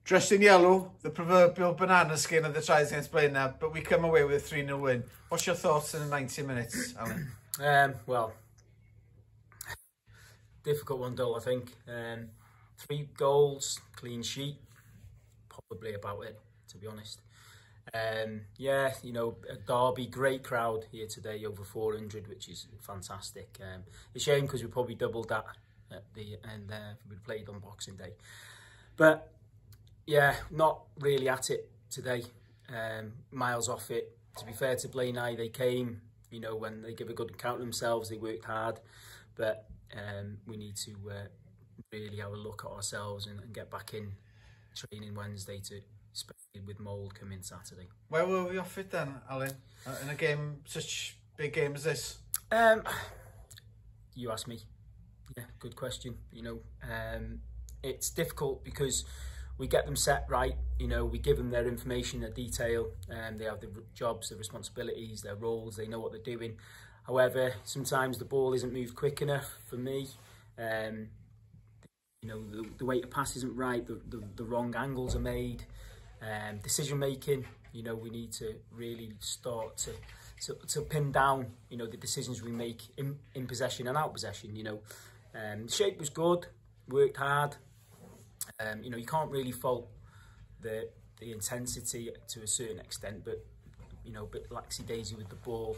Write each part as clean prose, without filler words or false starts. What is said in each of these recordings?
Dressed in yellow, the proverbial banana skin of the tries against Blaenau, but we come away with a 3-0 win. What's your thoughts in the 90 minutes, Alan? Well, difficult one, Dole, I think. 3 goals, clean sheet, probably about it, to be honest. Yeah, you know, a derby, great crowd here today, over 400, which is fantastic. It's a shame because we probably doubled that at the end there if we played on Boxing Day. But yeah, not really at it today. Miles off it. To be fair to Blaenau, they came, you know, when they give a good account of themselves, they worked hard. But we need to really have a look at ourselves and get back in training Wednesday, to especially with Mould coming Saturday. Where were we off it then, Alan? In a game, such big game as this? You asked me. Yeah, good question. You know, it's difficult because we get them set right, you know, we give them their information, their detail, and they have the jobs, the responsibilities, their roles, they know what they're doing. However, sometimes the ball isn't moved quick enough for me. You know, the way the pass isn't right, the wrong angles are made. Decision making, you know, we need to really start to pin down, you know, the decisions we make in possession and out possession. You know, the shape was good, worked hard. You know, you can't really fault the intensity to a certain extent, but you know, a bit laxy-daisy with the ball,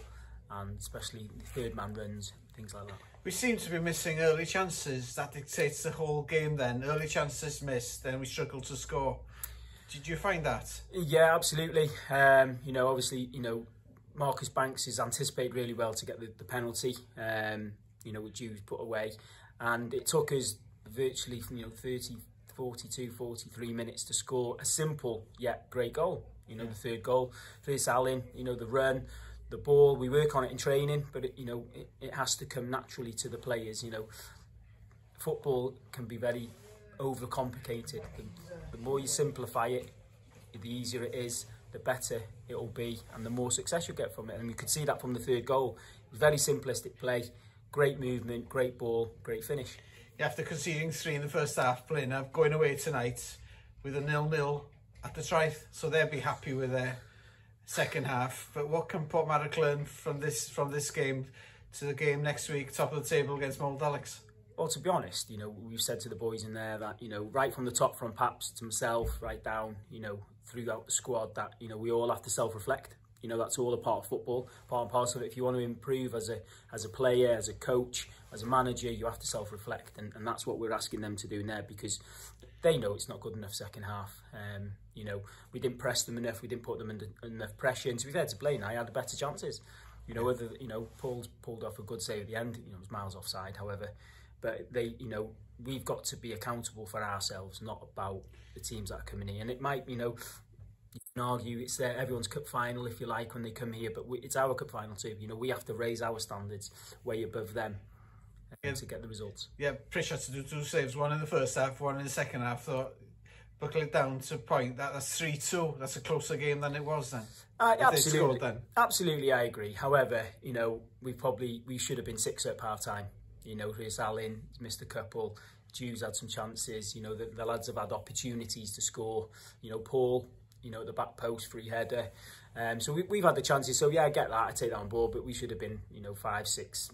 and especially the third man runs, things like that. We seem to be missing early chances. That dictates the whole game then. Early chances missed, then we struggle to score. Did you find that? Yeah, absolutely. You know, obviously, you know, Marcus Banks is anticipated really well to get the penalty, you know, which Hughes put away, and it took us virtually, you know, 42, 43 minutes to score a simple yet great goal. You know, the third goal, first Alun, you know, the run, the ball, we work on it in training, but it, you know, it has to come naturally to the players. You know, football can be very overcomplicated. The more you simplify it, the easier it is, the better it will be, and the more success you get from it. And we could see that from the third goal. Very simplistic play, great movement, great ball, great finish. After conceding 3 in the first half, Blaenau going away tonight with a 0-0 at the Traeth, so they'll be happy with their second half. But what can Portmarnock learn from this game to the game next week, top of the table against Mould, Alex? Well, to be honest, you know, we've said to the boys in there that, you know, right from the top, from Paps to myself, right down, you know, throughout the squad, that, you know, we all have to self-reflect. You know, that's all a part of football, part and parcel of it. If you want to improve as a player, as a coach, as a manager, you have to self-reflect, and that's what we're asking them to do now, because they know it's not good enough second half. You know, we didn't press them enough, we didn't put them under enough pressure, and to be fair to Blaenau, I had better chances. You know, whether, you know, Paul's pulled off a good save at the end, you know, it was miles offside, however, but they, you know, we've got to be accountable for ourselves, not about the teams that are coming in. And it might, you know, you can argue it's everyone's cup final, if you like, when they come here, but it's our cup final too. You know, we have to raise our standards way above them to get the results. Yeah, Pritchard to do 2 saves, 1 in the first half, 1 in the second half. Thought, buckle it down to point, that's 3-2. That's a closer game than it was then. Absolutely, then. Absolutely, I agree. However, you know, we should have been 6 at half time. You know, Traeth Alun missed a couple. Hughes had some chances. You know, the lads have had opportunities to score. You know, Paul, you know, at the back post, free header. So we've had the chances. So yeah, I get that. I take that on board. But we should have been, you know, 5, 6,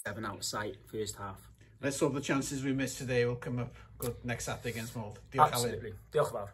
7 out of sight first half. Let's hope the chances we missed today will come up good next Saturday against Mould. Absolutely. Diolch yn fawr.